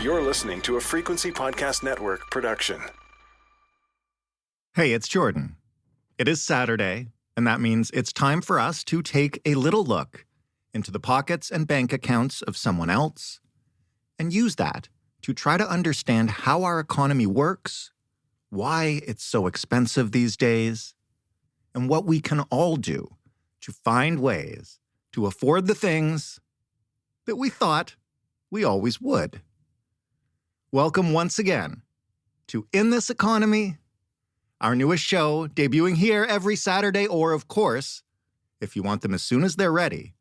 You're listening to a Frequency Podcast Network production. Hey, it's Jordan. It is Saturday, and that means it's time for us to take a little look into the pockets and bank accounts of someone else and use that to try to understand how our economy works, why it's so expensive these days, and what we can all do to find ways to afford the things that we thought we always would. Welcome once again to In This Economy, our newest show debuting here every Saturday, or of course, if you want them as soon as they're ready,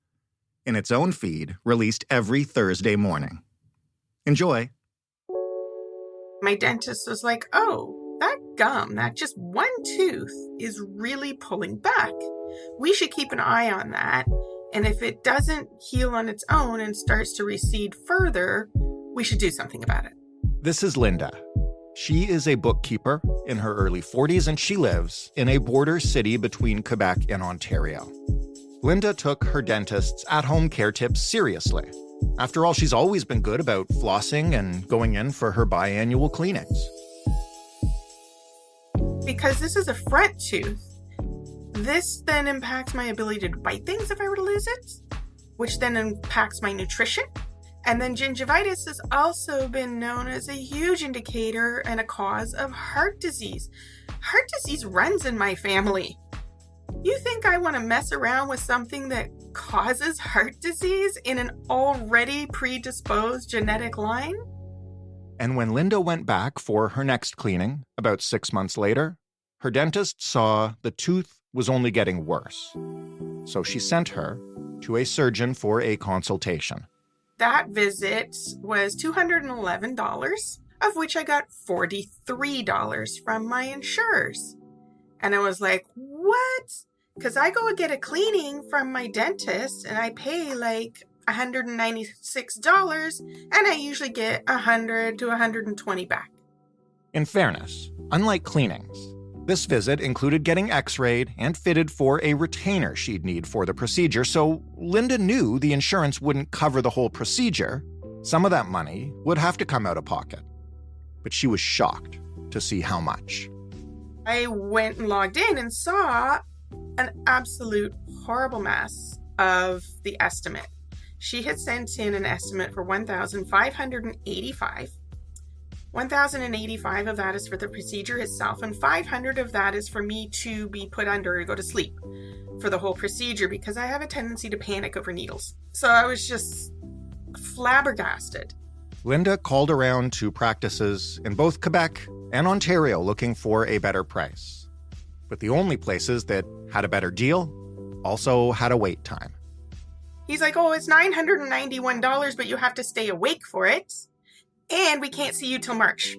in its own feed, released every Thursday morning. Enjoy. My dentist was like, oh, that gum, that just one tooth is really pulling back. We should keep an eye on that. And if it doesn't heal on its own and starts to recede further, we should do something about it. This is Lynda. She is a bookkeeper in her early 40s, and she lives in a border city between Quebec and Ontario. Lynda took her dentist's at-home care tips seriously. After all, she's always been good about flossing and going in for her biannual cleanings. Because this is a front tooth, this then impacts my ability to bite things if I were to lose it, which then impacts my nutrition. And then gingivitis has also been known as a huge indicator and a cause of heart disease. Heart disease runs in my family. You think I want to mess around with something that causes heart disease in an already predisposed genetic line? And when Lynda went back for her next cleaning, about 6 months later, her dentist saw the tooth was only getting worse. So she sent her to a surgeon for a consultation. That visit was $211, of which I got $43 from my insurers. And I was like, what? Because I go and get a cleaning from my dentist and I pay like $196, and I usually get $100 to $120 back. In fairness, unlike cleanings, this visit included getting x-rayed and fitted for a retainer she'd need for the procedure, so Lynda knew the insurance wouldn't cover the whole procedure. Some of that money would have to come out of pocket. But she was shocked to see how much. I went and logged in and saw an absolute horrible mess of the estimate. She had sent in an estimate for $1,585. $1,085 of that is for the procedure itself, and $500 of that is for me to be put under to go to sleep for the whole procedure because I have a tendency to panic over needles. So I was just flabbergasted. Lynda called around to practices in both Quebec and Ontario looking for a better price. But the only places that had a better deal also had a wait time. He's like, oh, it's $991, but you have to stay awake for it. And we can't see you till March.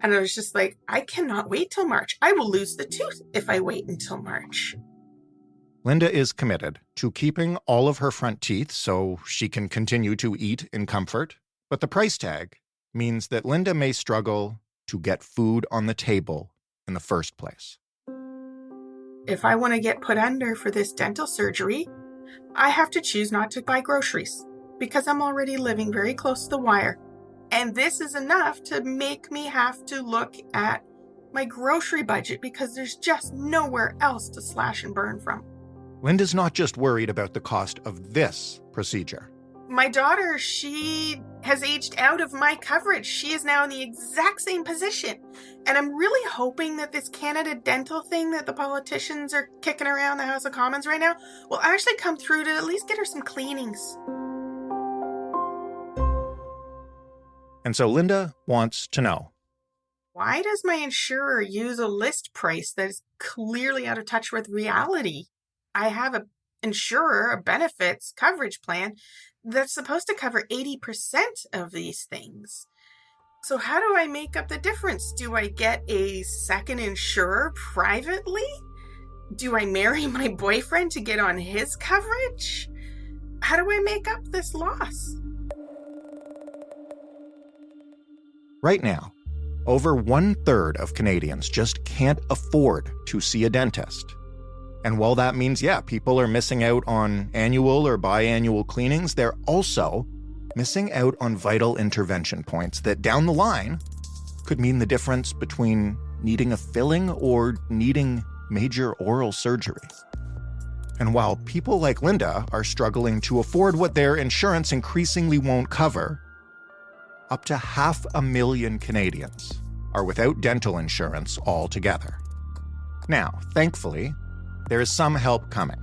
And I was just like, I cannot wait till March. I will lose the tooth if I wait until March. Lynda is committed to keeping all of her front teeth so she can continue to eat in comfort. But the price tag means that Lynda may struggle to get food on the table in the first place. If I want to get put under for this dental surgery, I have to choose not to buy groceries because I'm already living very close to the wire. And this is enough to make me have to look at my grocery budget because there's just nowhere else to slash and burn from. Lynda's not just worried about the cost of this procedure. My daughter, she has aged out of my coverage. She is now in the exact same position. And I'm really hoping that this Canada Dental thing that the politicians are kicking around the House of Commons right now will actually come through to at least get her some cleanings. And so Lynda wants to know, why does my insurer use a list price that is clearly out of touch with reality? I have an insurer, a benefits coverage plan that's supposed to cover 80% of these things. So how do I make up the difference? Do I get a second insurer privately? Do I marry my boyfriend to get on his coverage? How do I make up this loss? Right now, over 1/3 of Canadians just can't afford to see a dentist. And while that means, people are missing out on annual or biannual cleanings, they're also missing out on vital intervention points that down the line could mean the difference between needing a filling or needing major oral surgery. And while people like Lynda are struggling to afford what their insurance increasingly won't cover, up to 500,000 Canadians are without dental insurance altogether. Now, thankfully, there is some help coming.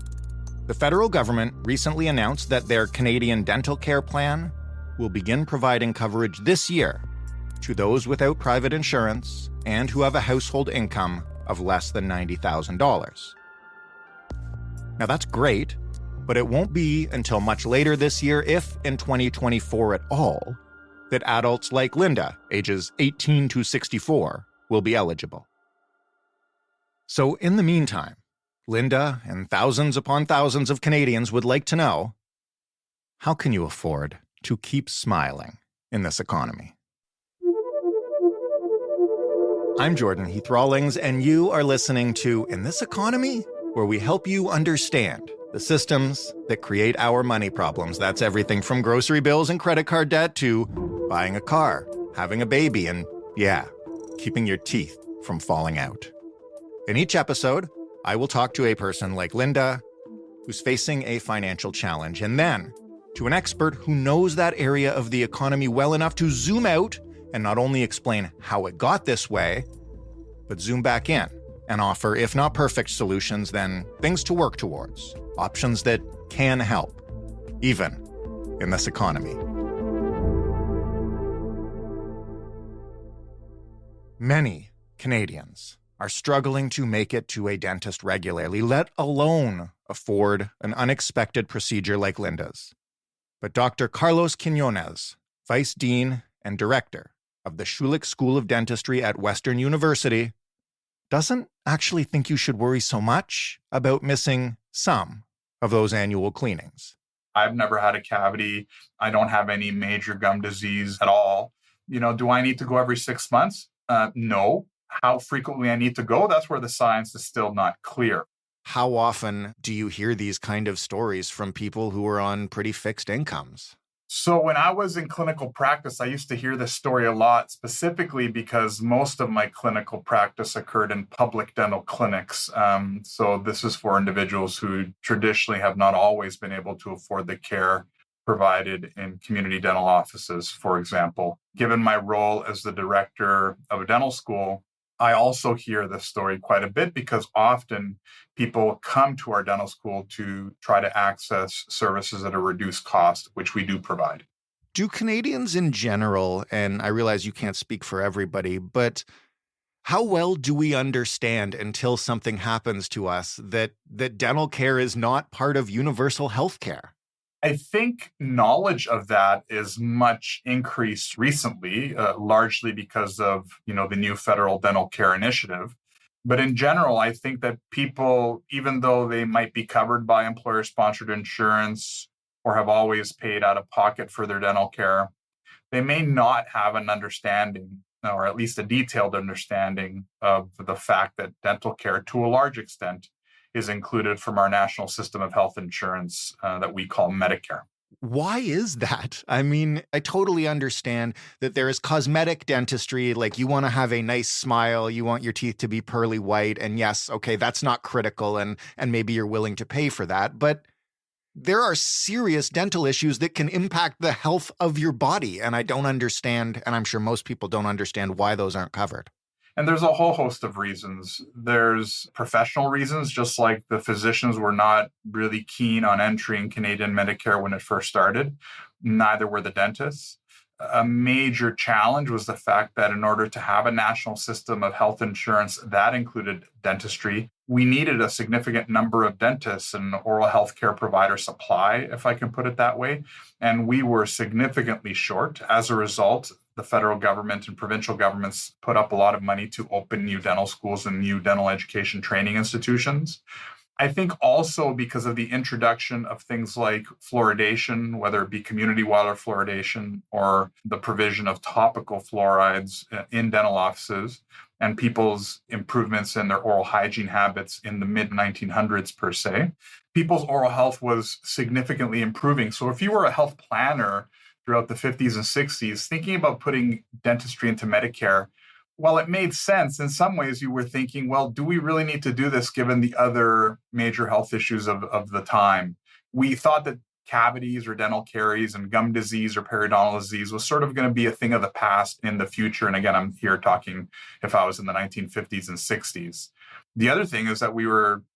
The federal government recently announced that their Canadian Dental Care Plan will begin providing coverage this year to those without private insurance and who have a household income of less than $90,000. Now that's great, but it won't be until much later this year, if in 2024 at all, that adults like Lynda, ages 18 to 64, will be eligible. So in the meantime, Lynda and thousands upon thousands of Canadians would like to know, how can you afford to keep smiling in this economy? I'm Jordan Heath Rawlings, and you are listening to In This Economy, where we help you understand the systems that create our money problems. That's everything from grocery bills and credit card debt to buying a car, having a baby, and yeah, keeping your teeth from falling out. In each episode, I will talk to a person like Lynda, who's facing a financial challenge, and then to an expert who knows that area of the economy well enough to zoom out and not only explain how it got this way, but zoom back in and offer, if not perfect solutions, then things to work towards, options that can help, even in this economy. Many Canadians are struggling to make it to a dentist regularly, let alone afford an unexpected procedure like Lynda's. But Dr. Carlos Quiñonez, Vice Dean and Director of the Schulich School of Dentistry at Western University, doesn't actually think you should worry so much about missing some of those annual cleanings. I've never had a cavity. I don't have any major gum disease at all. Do I need to go every 6 months? No. How frequently I need to go, that's where the science is still not clear. How often do you hear these kind of stories from people who are on pretty fixed incomes? So when I was in clinical practice, I used to hear this story a lot, specifically because most of my clinical practice occurred in public dental clinics. So this is for individuals who traditionally have not always been able to afford the care provided in community dental offices, for example. Given my role as the director of a dental school, I also hear this story quite a bit because often people come to our dental school to try to access services at a reduced cost, which we do provide. Do Canadians in general, and I realize you can't speak for everybody, but how well do we understand until something happens to us that dental care is not part of universal health care? I think knowledge of that is much increased recently, largely because of, the new federal dental care initiative. But in general, I think that people, even though they might be covered by employer-sponsored insurance or have always paid out of pocket for their dental care, they may not have an understanding, or at least a detailed understanding, of the fact that dental care, to a large extent, is included from our national system of health insurance that we call Medicare. Why is that? I mean, I totally understand that there is cosmetic dentistry, like you want to have a nice smile, you want your teeth to be pearly white, and yes, okay, that's not critical, and maybe you're willing to pay for that, but there are serious dental issues that can impact the health of your body, and I don't understand, and I'm sure most people don't understand why those aren't covered. And there's a whole host of reasons. There's professional reasons, just like the physicians were not really keen on entering Canadian Medicare when it first started. Neither were the dentists. A major challenge was the fact that in order to have a national system of health insurance that included dentistry, we needed a significant number of dentists and oral health care provider supply, if I can put it that way. And we were significantly short. As a result, the federal government and provincial governments put up a lot of money to open new dental schools and new dental education training institutions. I think also because of the introduction of things like fluoridation, whether it be community water fluoridation or the provision of topical fluorides in dental offices, and people's improvements in their oral hygiene habits in the mid-1900s per se, people's oral health was significantly improving. So if you were a health planner throughout the 50s and 60s, thinking about putting dentistry into Medicare, while it made sense, in some ways you were thinking, well, do we really need to do this given the other major health issues of the time? We thought that cavities or dental caries and gum disease or periodontal disease was sort of going to be a thing of the past in the future. And again, I'm here talking if I was in the 1950s and 60s. The other thing is that we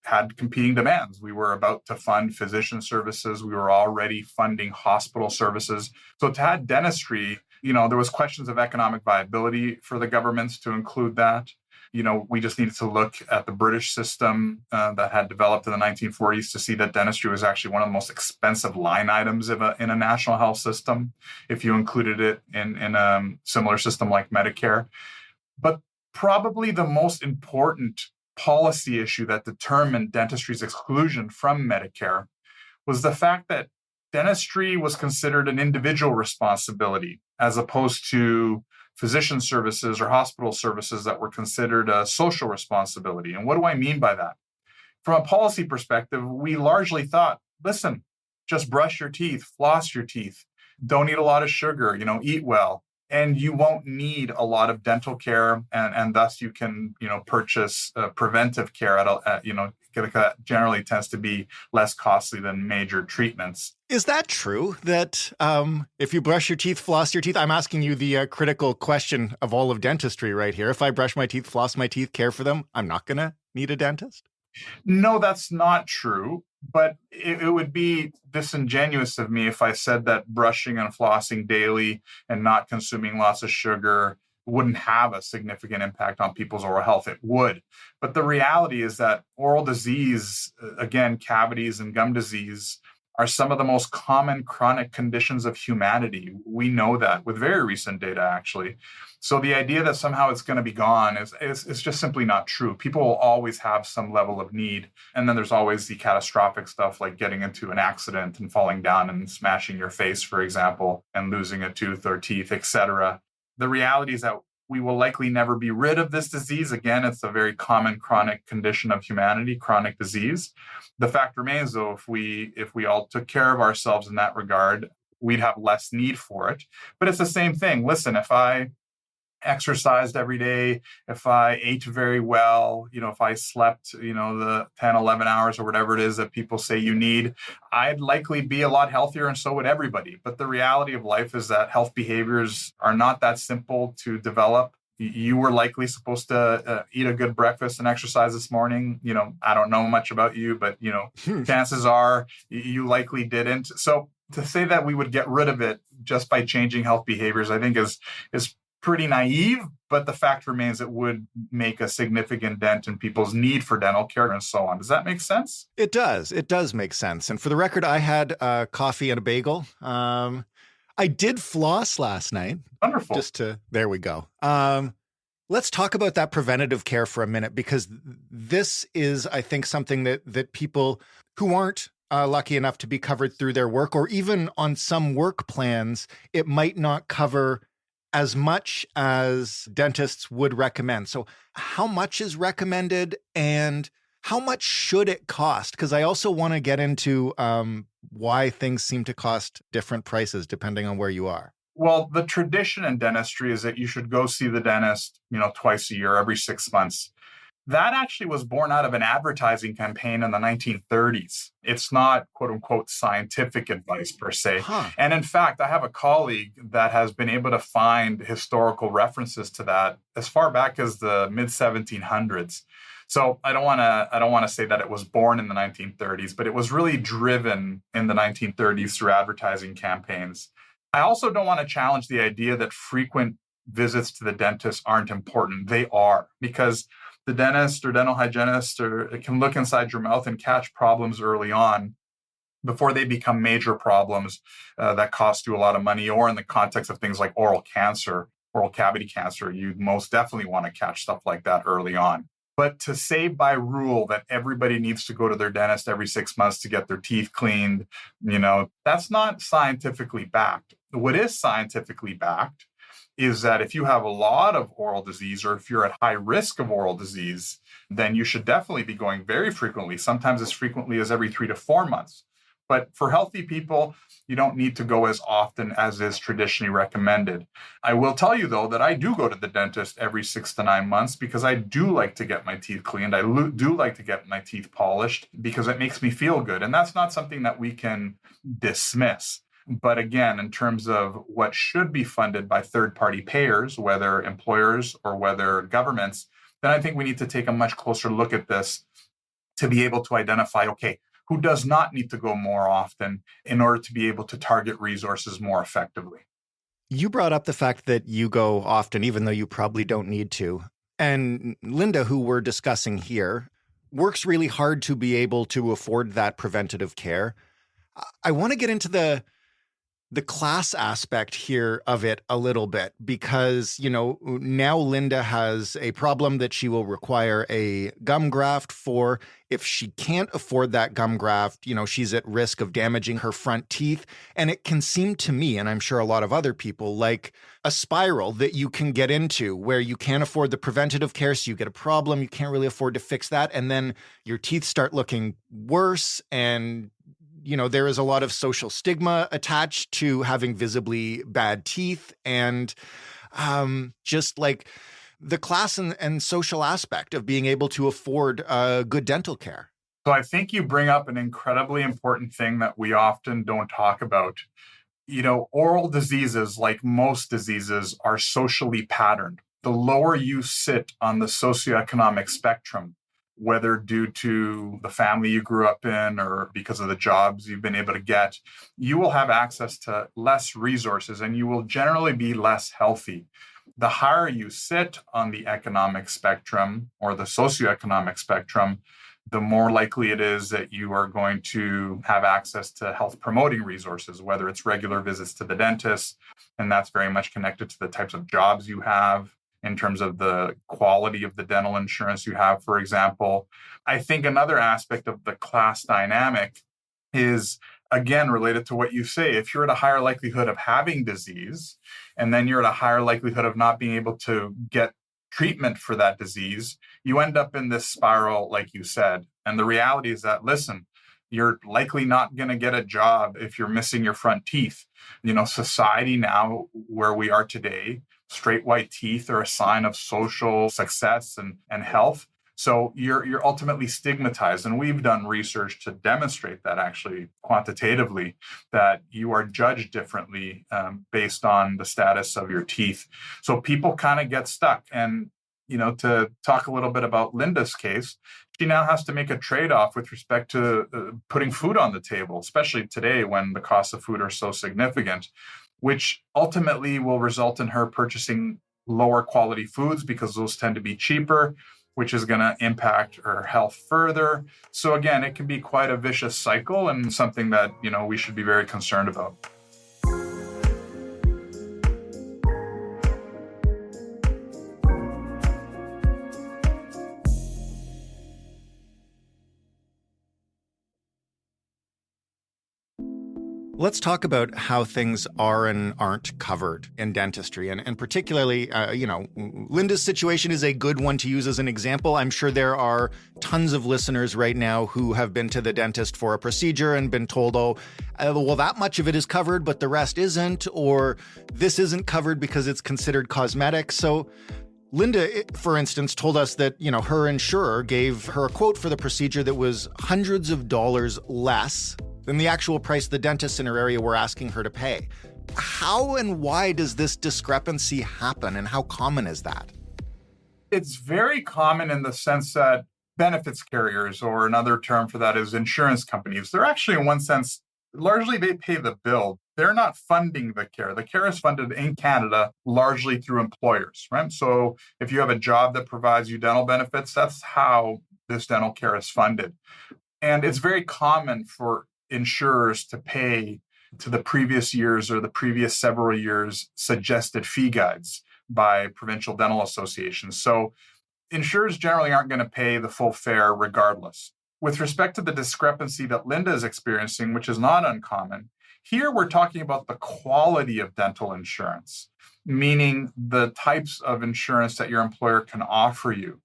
had competing demands. We were about to fund physician services. We were already funding hospital services. So to add dentistry, there was questions of economic viability for the governments to include that. We just needed to look at the British system that had developed in the 1940s to see that dentistry was actually one of the most expensive line items in a national health system, if you included it in a similar system like Medicare. But probably the most important policy issue that determined dentistry's exclusion from Medicare was the fact that dentistry was considered an individual responsibility as opposed to physician services or hospital services that were considered a social responsibility. And what do I mean by that? From a policy perspective, we largely thought, listen, just brush your teeth, floss your teeth, don't eat a lot of sugar, eat well, and you won't need a lot of dental care, and thus you can, purchase preventive care that generally tends to be less costly than major treatments. Is that true that if you brush your teeth, floss your teeth, I'm asking you the critical question of all of dentistry right here. If I brush my teeth, floss my teeth, care for them, I'm not going to need a dentist? No, that's not true. But it would be disingenuous of me if I said that brushing and flossing daily and not consuming lots of sugar wouldn't have a significant impact on people's oral health. It would. But the reality is that oral disease, again, cavities and gum disease, are some of the most common chronic conditions of humanity. We know that with very recent data, actually. So the idea that somehow it's going to be gone is just simply not true. People will always have some level of need. And then there's always the catastrophic stuff like getting into an accident and falling down and smashing your face, for example, and losing a tooth or teeth, etc. The reality is that we will likely never be rid of this disease. Again, it's a very common chronic condition of humanity, chronic disease. The fact remains, though, if we all took care of ourselves in that regard, we'd have less need for it. But it's the same thing. Listen, if I exercised every day, if I ate very well, if I slept, the 10, 11 hours or whatever it is that people say you need, I'd likely be a lot healthier, and so would everybody. But the reality of life is that health behaviors are not that simple to develop. You were likely supposed to eat a good breakfast and exercise this morning. I don't know much about you, but, chances are you likely didn't. So to say that we would get rid of it just by changing health behaviors, I think is pretty naive, but the fact remains it would make a significant dent in people's need for dental care and so on. Does that make sense? It does. It does make sense. And for the record, I had coffee and a bagel. I did floss last night. Wonderful. There we go. Let's talk about that preventative care for a minute, because this is, I think, something that people who aren't lucky enough to be covered through their work, or even on some work plans, it might not cover as much as dentists would recommend. So how much is recommended and how much should it cost? Because I also want to get into why things seem to cost different prices depending on where you are. Well, the tradition in dentistry is that you should go see the dentist, twice a year, every 6 months. That actually was born out of an advertising campaign in the 1930s. It's not, quote unquote, scientific advice per se. Huh. And in fact, I have a colleague that has been able to find historical references to that as far back as the mid 1700s. So I don't want to say that it was born in the 1930s, but it was really driven in the 1930s through advertising campaigns. I also don't want to challenge the idea that frequent visits to the dentist aren't important. They are, because the dentist or dental hygienist can look inside your mouth and catch problems early on before they become major problems that cost you a lot of money, or in the context of things like oral cancer, oral cavity cancer, you most definitely want to catch stuff like that early on. But to say by rule that everybody needs to go to their dentist every 6 months to get their teeth cleaned, that's not scientifically backed. What is scientifically backed is that if you have a lot of oral disease, or if you're at high risk of oral disease, then you should definitely be going very frequently, sometimes as frequently as every 3 to 4 months. But for healthy people, you don't need to go as often as is traditionally recommended. I will tell you, though, that I do go to the dentist every 6 to 9 months because I do like to get my teeth cleaned. I do like to get my teeth polished because it makes me feel good. And that's not something that we can dismiss. But again, in terms of what should be funded by third-party payers, whether employers or whether governments, then I think we need to take a much closer look at this to be able to identify, okay, who does not need to go more often in order to be able to target resources more effectively. You brought up the fact that you go often, even though you probably don't need to. And Lynda, who we're discussing here, works really hard to be able to afford that preventative care. I want to get into the class aspect here of it a little bit because, now Lynda has a problem that she will require a gum graft for. If she can't afford that gum graft, she's at risk of damaging her front teeth. And it can seem to me, and I'm sure a lot of other people, like a spiral that you can get into where you can't afford the preventative care. So you get a problem, you can't really afford to fix that. And then your teeth start looking worse, and there is a lot of social stigma attached to having visibly bad teeth, and just like the class and social aspect of being able to afford good dental care. So I think you bring up an incredibly important thing that we often don't talk about. Oral diseases, like most diseases, are socially patterned. The lower you sit on the socioeconomic spectrum, whether due to the family you grew up in or because of the jobs you've been able to get, you will have access to less resources and you will generally be less healthy. The higher you sit on the economic spectrum or the socioeconomic spectrum, the more likely it is that you are going to have access to health promoting resources, whether it's regular visits to the dentist, and that's very much connected to the types of jobs you have, in terms of the quality of the dental insurance you have, for example. I think another aspect of the class dynamic is, again, related to what you say. If you're at a higher likelihood of having disease, and then you're at a higher likelihood of not being able to get treatment for that disease, you end up in this spiral, like you said. And the reality is that, listen, you're likely not going to get a job if you're missing your front teeth. Society now, where we are today, straight white teeth are a sign of social success and health. So you're ultimately stigmatized. And we've done research to demonstrate that actually quantitatively, that you are judged differently based on the status of your teeth. So people kind of get stuck. And, to talk a little bit about Lynda's case, she now has to make a trade-off with respect to putting food on the table, especially today when the costs of food are so significant, which ultimately will result in her purchasing lower quality foods because those tend to be cheaper, which is going to impact her health further. So again, it can be quite a vicious cycle and something that, we should be very concerned about. Let's talk about how things are and aren't covered in dentistry. And particularly, Lynda's situation is a good one to use as an example. I'm sure there are tons of listeners right now who have been to the dentist for a procedure and been told, well, that much of it is covered, but the rest isn't, or this isn't covered because it's considered cosmetic. So Lynda, for instance, told us that, her insurer gave her a quote for the procedure that was hundreds of dollars less than the actual price the dentists in her area were asking her to pay. How and why does this discrepancy happen, and how common is that? It's very common in the sense that benefits carriers, or another term for that is insurance companies, they're actually, in one sense, largely they pay the bill. They're not funding the care. The care is funded in Canada largely through employers, right? So if you have a job that provides you dental benefits, that's how this dental care is funded. And it's very common for insurers to pay to the previous years or the previous several years suggested fee guides by provincial dental associations. So insurers generally aren't going to pay the full fare regardless. With respect to the discrepancy that Lynda is experiencing, which is not uncommon, here we're talking about the quality of dental insurance, meaning the types of insurance that your employer can offer you.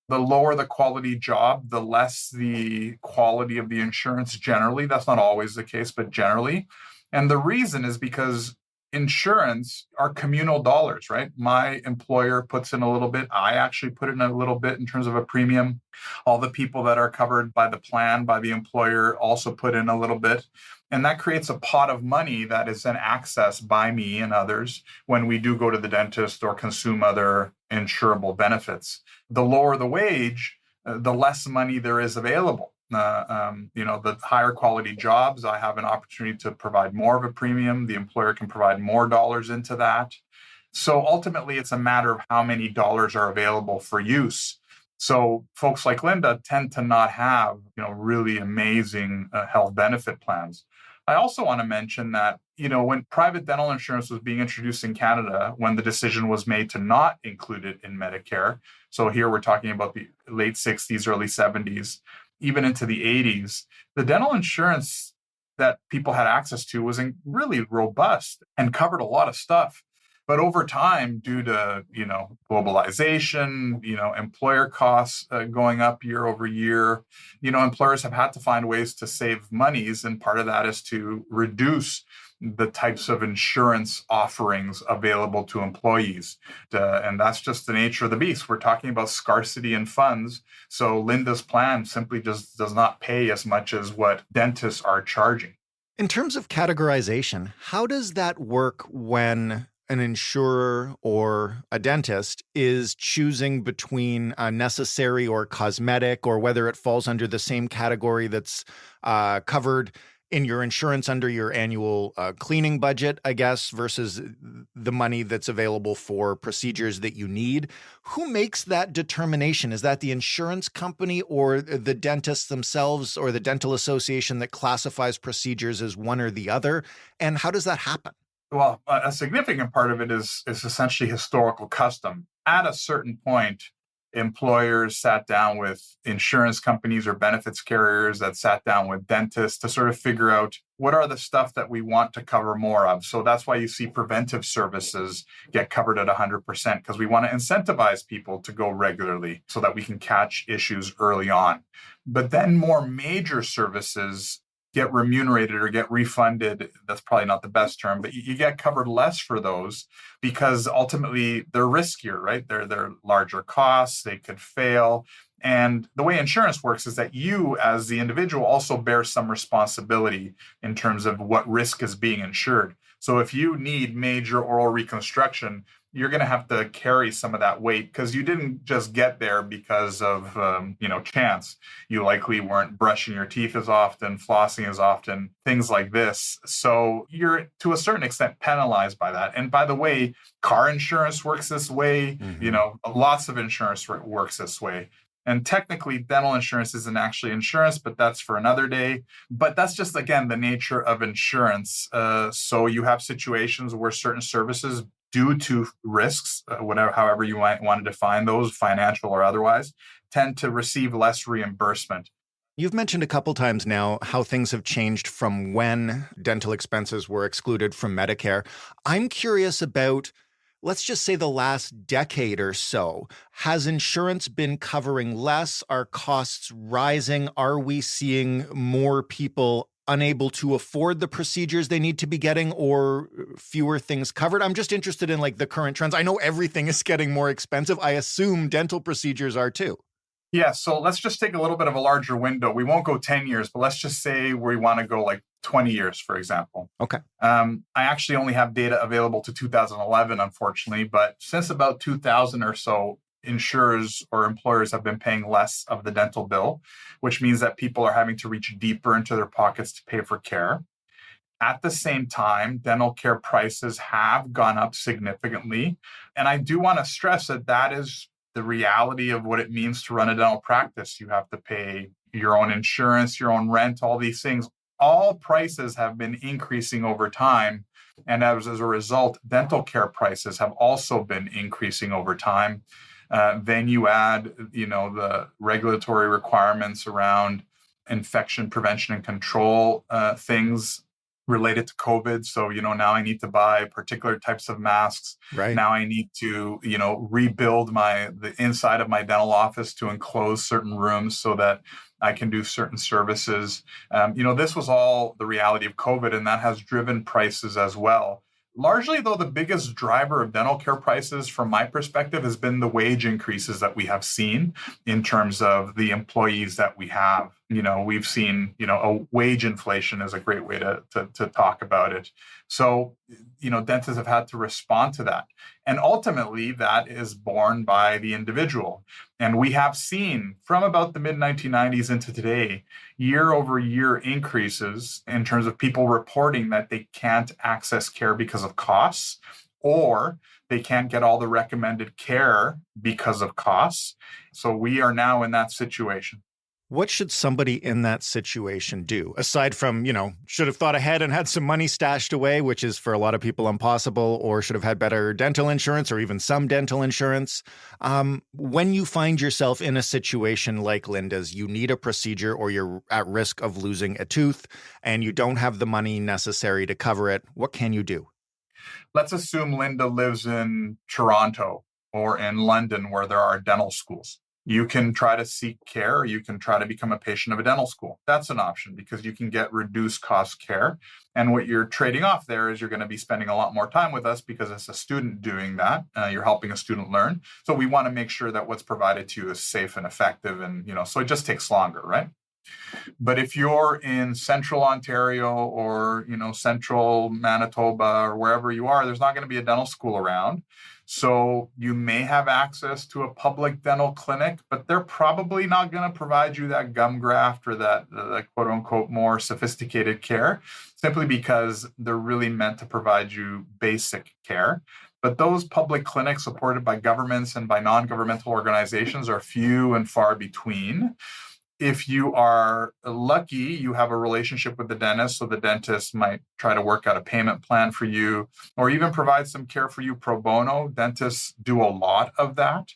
The lower the quality job, the less the quality of the insurance generally. That's not always the case, but generally. And the reason is because insurance are communal dollars, right? My employer puts in a little bit. I actually put in a little bit in terms of a premium. All the people that are covered by the plan, by the employer, also put in a little bit. And that creates a pot of money that is then accessed by me and others when we do go to the dentist or consume other insurable benefits. The lower the wage, the less money there is available. The higher quality jobs, I have an opportunity to provide more of a premium. The employer can provide more dollars into that. So ultimately, it's a matter of how many dollars are available for use. So folks like Lynda tend to not have, really amazing health benefit plans. I also want to mention that, when private dental insurance was being introduced in Canada, when the decision was made to not include it in Medicare, so here we're talking about the late 60s, early 70s, even into the 80s, the dental insurance that people had access to was really robust and covered a lot of stuff. But over time, due to globalization, employer costs going up year over year, employers have had to find ways to save monies, and part of that is to reduce the types of insurance offerings available to employees. And that's just the nature of the beast. We're talking about scarcity in funds. So Lynda's plan simply just does not pay as much as what dentists are charging. In terms of categorization, how does that work when an insurer or a dentist is choosing between a necessary or cosmetic, or whether it falls under the same category that's covered in your insurance under your annual cleaning budget, I guess, versus the money that's available for procedures that you need? Who makes that determination? Is that the insurance company or the dentists themselves or the dental association that classifies procedures as one or the other? And how does that happen? Well, a significant part of it is essentially historical custom. At a certain point, employers sat down with insurance companies or benefits carriers that sat down with dentists to sort of figure out what are the stuff that we want to cover more of. So that's why you see preventive services get covered at 100%, because we want to incentivize people to go regularly so that we can catch issues early on. But then more major services get remunerated or get refunded. That's probably not the best term, but you get covered less for those because ultimately they're riskier, right? They're larger costs, they could fail. And the way insurance works is that you as the individual also bear some responsibility in terms of what risk is being insured. So if you need major oral reconstruction, you're going to have to carry some of that weight because you didn't just get there because of, chance. You likely weren't brushing your teeth as often, flossing as often, things like this. So you're to a certain extent penalized by that. And by the way, car insurance works this way. Lots of insurance works this way. And technically, dental insurance isn't actually insurance, but that's for another day. But that's just, again, the nature of insurance. So you have situations where certain services, due to risks, however you might want to define those, financial or otherwise, tend to receive less reimbursement. You've mentioned a couple times now how things have changed from when dental expenses were excluded from Medicare. I'm curious about, let's just say, the last decade or so. Has insurance been covering less? Are costs rising? Are we seeing more people unable to afford the procedures they need to be getting, or fewer things covered? I'm just interested in the current trends. I know everything is getting more expensive. I assume dental procedures are too. Yeah, so let's just take a little bit of a larger window. We won't go 10 years, but let's just say we want to go 20 years, for example. Okay. I actually only have data available to 2011, unfortunately, but since about 2000 or so, insurers or employers have been paying less of the dental bill, which means that people are having to reach deeper into their pockets to pay for care. At the same time, dental care prices have gone up significantly. And I do want to stress that that is the reality of what it means to run a dental practice. You have to pay your own insurance, your own rent, all these things. All prices have been increasing over time. And as a result, dental care prices have also been increasing over time. Then you add, the regulatory requirements around infection prevention and control things related to COVID. So, now I need to buy particular types of masks. Right. Now I need to, rebuild the inside of my dental office to enclose certain rooms so that I can do certain services. This was all the reality of COVID, and that has driven prices as well. Largely, though, the biggest driver of dental care prices, from my perspective, has been the wage increases that we have seen in terms of the employees that we have. We've seen, a wage inflation is a great way to talk about it. So, dentists have had to respond to that. And ultimately, that is borne by the individual. And we have seen from about the mid-1990s into today, year over year increases in terms of people reporting that they can't access care because of costs, or they can't get all the recommended care because of costs. So we are now in that situation. What should somebody in that situation do? Aside from, should have thought ahead and had some money stashed away, which is for a lot of people impossible, or should have had better dental insurance or even some dental insurance. When you find yourself in a situation like Lynda's, you need a procedure or you're at risk of losing a tooth and you don't have the money necessary to cover it, what can you do? Let's assume Lynda lives in Toronto or in London where there are dental schools. You can try to seek care, or you can try to become a patient of a dental school. That's an option because you can get reduced cost care. And what you're trading off there is you're going to be spending a lot more time with us because it's a student doing that. You're helping a student learn. So we want to make sure that what's provided to you is safe and effective. And, so it just takes longer, right? But if you're in central Ontario or, central Manitoba or wherever you are, there's not going to be a dental school around. So you may have access to a public dental clinic, but they're probably not going to provide you that gum graft or that quote unquote more sophisticated care, simply because they're really meant to provide you basic care. But those public clinics supported by governments and by non-governmental organizations are few and far between. If you are lucky, you have a relationship with the dentist, so the dentist might try to work out a payment plan for you or even provide some care for you pro bono. Dentists do a lot of that.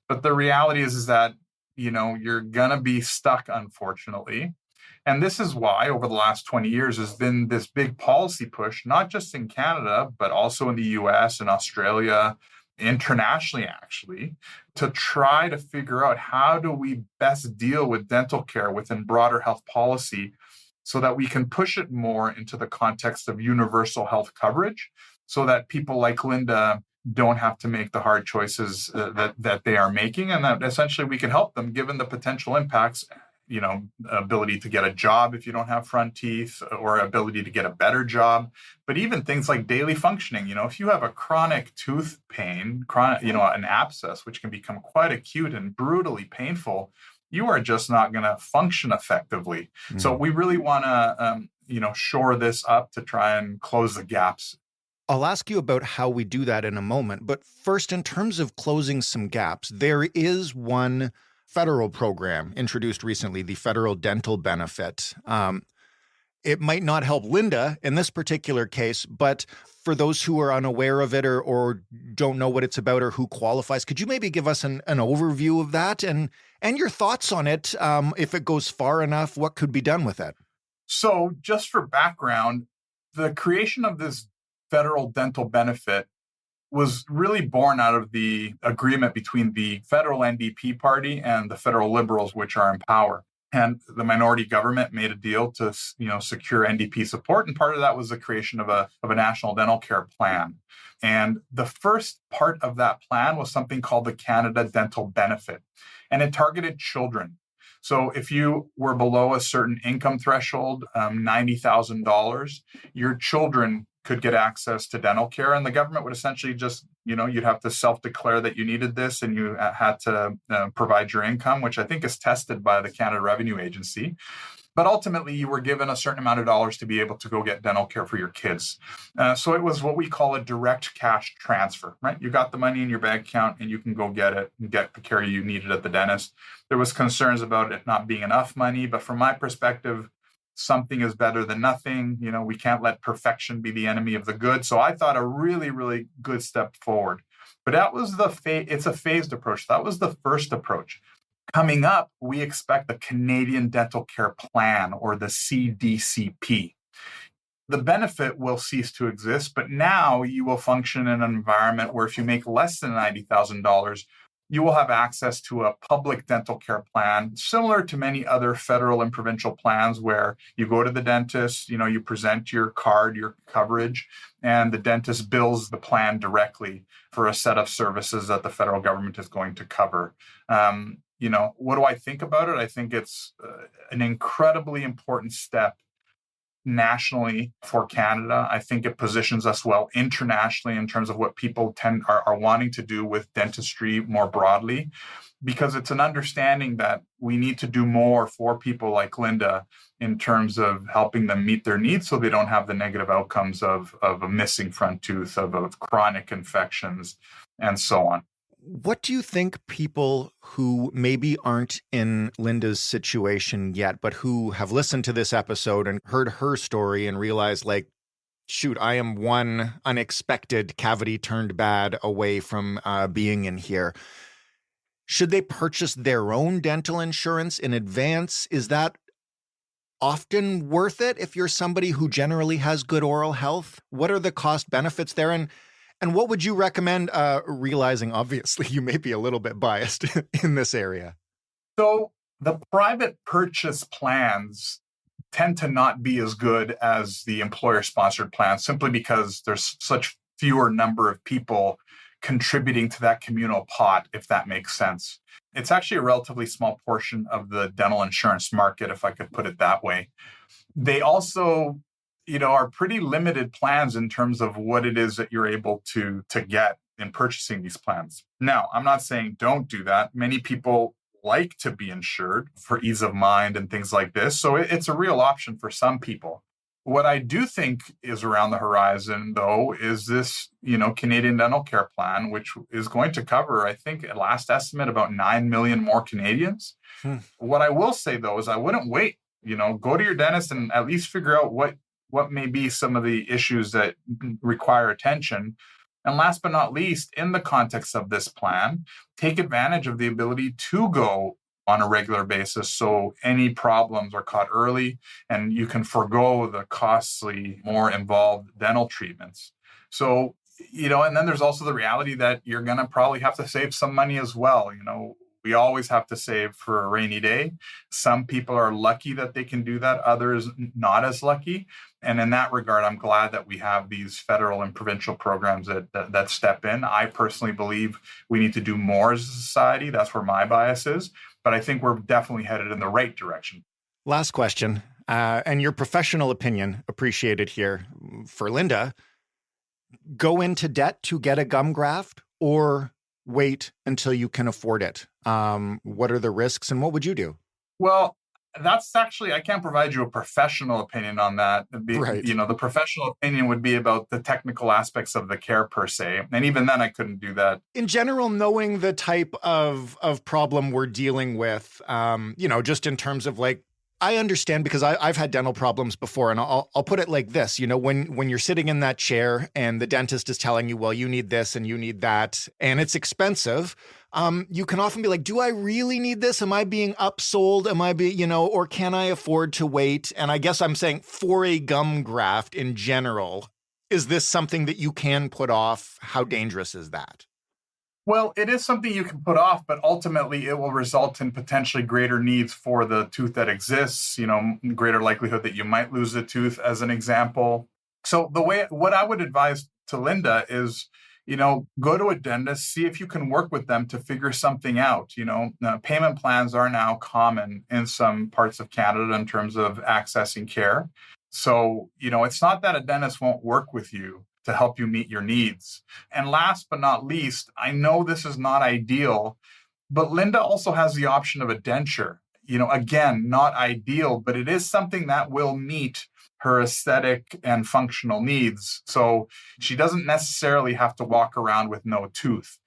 But the reality is that, you're going to be stuck, unfortunately. And this is why over the last 20 years has been this big policy push, not just in Canada, but also in the US and Australia, internationally, actually, to try to figure out how do we best deal with dental care within broader health policy so that we can push it more into the context of universal health coverage so that people like Lynda don't have to make the hard choices that they are making, and that essentially we can help them given the potential impacts, ability to get a job if you don't have front teeth or ability to get a better job, but even things like daily functioning. If you have a chronic tooth pain, an abscess, which can become quite acute and brutally painful, you are just not going to function effectively. Mm. So we really want to, shore this up to try and close the gaps. I'll ask you about how we do that in a moment. But first, in terms of closing some gaps, there is one federal program introduced recently, the federal dental benefit. It might not help Lynda in this particular case, but for those who are unaware of it or don't know what it's about or who qualifies, could you maybe give us an overview of that and your thoughts on it? If it goes far enough, what could be done with it? So just for background, the creation of this federal dental benefit was really born out of the agreement between the federal NDP party and the federal Liberals, which are in power. And the minority government made a deal to, secure NDP support. And part of that was the creation of a national dental care plan. And the first part of that plan was something called the Canada Dental Benefit. And it targeted children. So if you were below a certain income threshold, $90,000, your children could get access to dental care, and the government would essentially just, you'd have to self-declare that you needed this and you had to provide your income, which I think is tested by the Canada Revenue Agency. But ultimately, you were given a certain amount of dollars to be able to go get dental care for your kids. So it was what we call a direct cash transfer, right? You got the money in your bank account and you can go get it and get the care you needed at the dentist. There was concerns about it not being enough money, but from my perspective, something is better than nothing. We can't let perfection be the enemy of the good. So I thought a really, really good step forward. But that was it's a phased approach. That was the first approach. Coming up, we expect the Canadian Dental Care Plan, or the CDCP. the benefit will cease to exist. But now you will function in an environment where if you make less than $90,000, you will have access to a public dental care plan, similar to many other federal and provincial plans where you go to the dentist, you present your card, your coverage, and the dentist bills the plan directly for a set of services that the federal government is going to cover. What do I think about it? I think it's an incredibly important step nationally for Canada. I think it positions us well internationally in terms of what people are wanting to do with dentistry more broadly, because it's an understanding that we need to do more for people like Lynda in terms of helping them meet their needs so they don't have the negative outcomes of a missing front tooth, of chronic infections, and so on. What do you think people who maybe aren't in Lynda's situation yet, but who have listened to this episode and heard her story and realized, like, shoot, I am one unexpected cavity turned bad away from being in here. Should they purchase their own dental insurance in advance? Is that often worth it if you're somebody who generally has good oral health? What are the cost benefits there? And what would you recommend, realizing obviously you may be a little bit biased in this area? So the private purchase plans tend to not be as good as the employer-sponsored plans simply because there's such fewer number of people contributing to that communal pot, if that makes sense. It's actually a relatively small portion of the dental insurance market, if I could put it that way. They also are pretty limited plans in terms of what it is that you're able to get in purchasing these plans. Now, I'm not saying don't do that. Many people like to be insured for ease of mind and things like this. So it's a real option for some people. What I do think is around the horizon, though, is this, Canadian Dental Care Plan, which is going to cover, I think, at last estimate, about 9 million more Canadians. What I will say, though, is I wouldn't wait. Go to your dentist and at least figure out what may be some of the issues that require attention. And last but not least, in the context of this plan, take advantage of the ability to go on a regular basis so any problems are caught early and you can forego the costly, more involved dental treatments. So, and then there's also the reality that you're going to probably have to save some money as well. We always have to save for a rainy day. Some people are lucky that they can do that, others not as lucky. And in that regard, I'm glad that we have these federal and provincial programs that step in. I personally believe we need to do more as a society. That's where my bias is. But I think we're definitely headed in the right direction. Last question, and your professional opinion appreciated here. For Lynda, go into debt to get a gum graft or wait until you can afford it? What are the risks and what would you do? Well, that's actually, I can't provide you a professional opinion on that. Right. The professional opinion would be about the technical aspects of the care per se. And even then I couldn't do that. In general, knowing the type of problem we're dealing with, just in terms of like, I understand because I've had dental problems before, and I'll put it like this, when you're sitting in that chair and the dentist is telling you, well, you need this and you need that, and it's expensive, you can often be like, do I really need this? Am I being upsold? Am I or can I afford to wait? And I guess I'm saying for a gum graft in general, is this something that you can put off? How dangerous is that? Well, it is something you can put off, but ultimately it will result in potentially greater needs for the tooth that exists, greater likelihood that you might lose a tooth, as an example. So what I would advise to Lynda is, go to a dentist, see if you can work with them to figure something out. Payment plans are now common in some parts of Canada in terms of accessing care. So, it's not that a dentist won't work with you to help you meet your needs. And last but not least, I know this is not ideal, but Lynda also has the option of a denture. Again, not ideal, but it is something that will meet her aesthetic and functional needs. So she doesn't necessarily have to walk around with no tooth.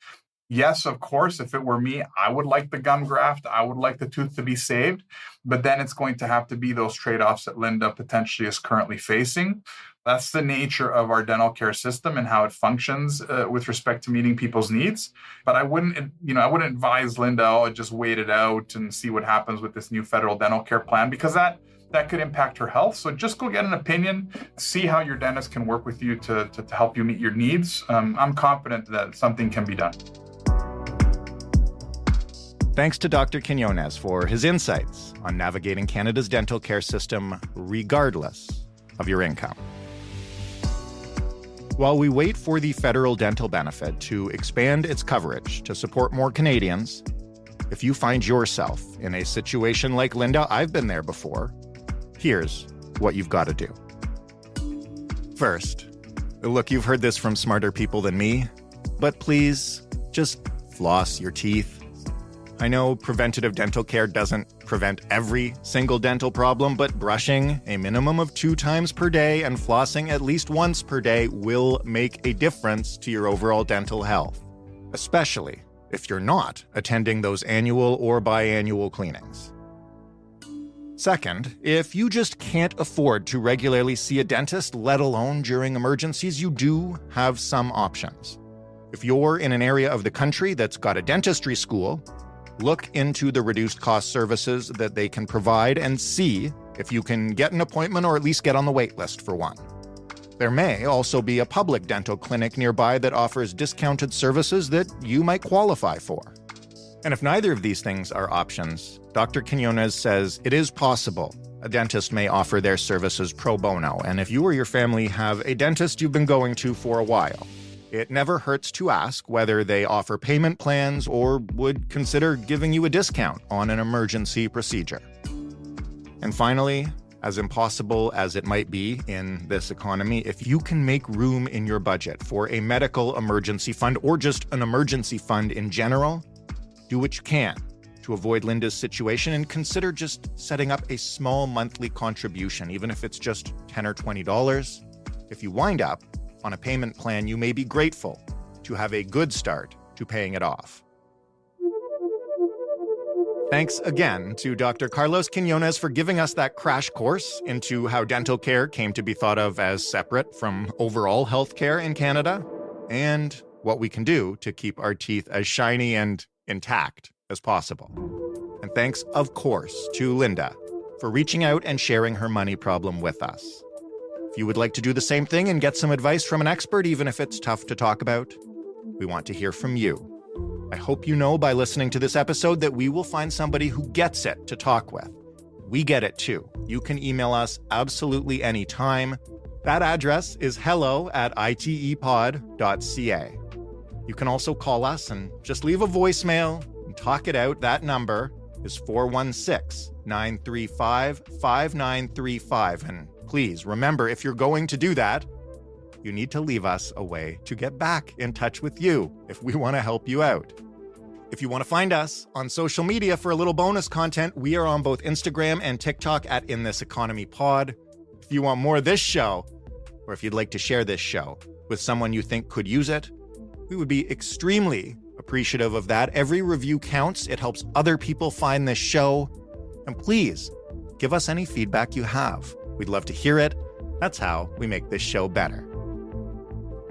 Yes, of course, if it were me, I would like the gum graft. I would like the tooth to be saved, but then it's going to have to be those trade-offs that Lynda potentially is currently facing. That's the nature of our dental care system and how it functions with respect to meeting people's needs. But I wouldn't advise Lynda, just wait it out and see what happens with this new federal dental care plan, because that that could impact her health. So just go get an opinion, see how your dentist can work with you to help you meet your needs. I'm confident that something can be done. Thanks to Dr. Quiñonez for his insights on navigating Canada's dental care system regardless of your income. While we wait for the federal dental benefit to expand its coverage to support more Canadians, if you find yourself in a situation like Lynda, I've been there before, here's what you've got to do. First, look, you've heard this from smarter people than me, but please just floss your teeth. I know preventative dental care doesn't prevent every single dental problem, but brushing a minimum of 2 times per day and flossing at least once per day will make a difference to your overall dental health, especially if you're not attending those annual or biannual cleanings. Second, if you just can't afford to regularly see a dentist, let alone during emergencies, you do have some options. If you're in an area of the country that's got a dentistry school, look into the reduced cost services that they can provide and see if you can get an appointment or at least get on the wait list for one. There may also be a public dental clinic nearby that offers discounted services that you might qualify for. And if neither of these things are options, Dr. Quiñonez says it is possible a dentist may offer their services pro bono, and if you or your family have a dentist you've been going to for a while, it never hurts to ask whether they offer payment plans or would consider giving you a discount on an emergency procedure. And finally, as impossible as it might be in this economy, if you can make room in your budget for a medical emergency fund or just an emergency fund in general, do what you can to avoid Lynda's situation and consider just setting up a small monthly contribution, even if it's just $10 or $20. If you wind up on a payment plan, you may be grateful to have a good start to paying it off. Thanks again to Dr. Carlos Quiñonez for giving us that crash course into how dental care came to be thought of as separate from overall healthcare in Canada, and what we can do to keep our teeth as shiny and intact as possible. And thanks, of course, to Lynda for reaching out and sharing her money problem with us. If you would like to do the same thing and get some advice from an expert, even if it's tough to talk about, we want to hear from you. I hope you know by listening to this episode that we will find somebody who gets it to talk with. We get it too. You can email us absolutely anytime. That address is hello@itepod.ca. You can also call us and just leave a voicemail and talk it out. That number is 416-935-5935. And please remember, if you're going to do that, you need to leave us a way to get back in touch with you if we want to help you out. If you want to find us on social media for a little bonus content, we are on both Instagram and TikTok at In This Economy Pod. If you want more of this show, or if you'd like to share this show with someone you think could use it, we would be extremely appreciative of that. Every review counts. It helps other people find this show. And please, give us any feedback you have. We'd love to hear it. That's how we make this show better.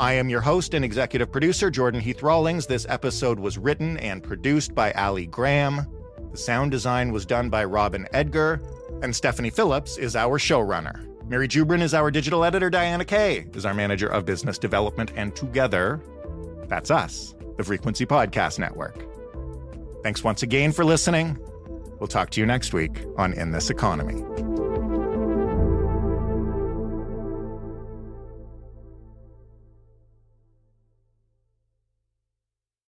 I am your host and executive producer, Jordan Heath Rawlings. This episode was written and produced by Ali Graham. The sound design was done by Robin Edgar. And Stephanie Phillips is our showrunner. Mary Jubrin is our digital editor. Diana Kay is our manager of business development. And together, that's us, the Frequency Podcast Network. Thanks once again for listening. We'll talk to you next week on In This Economy.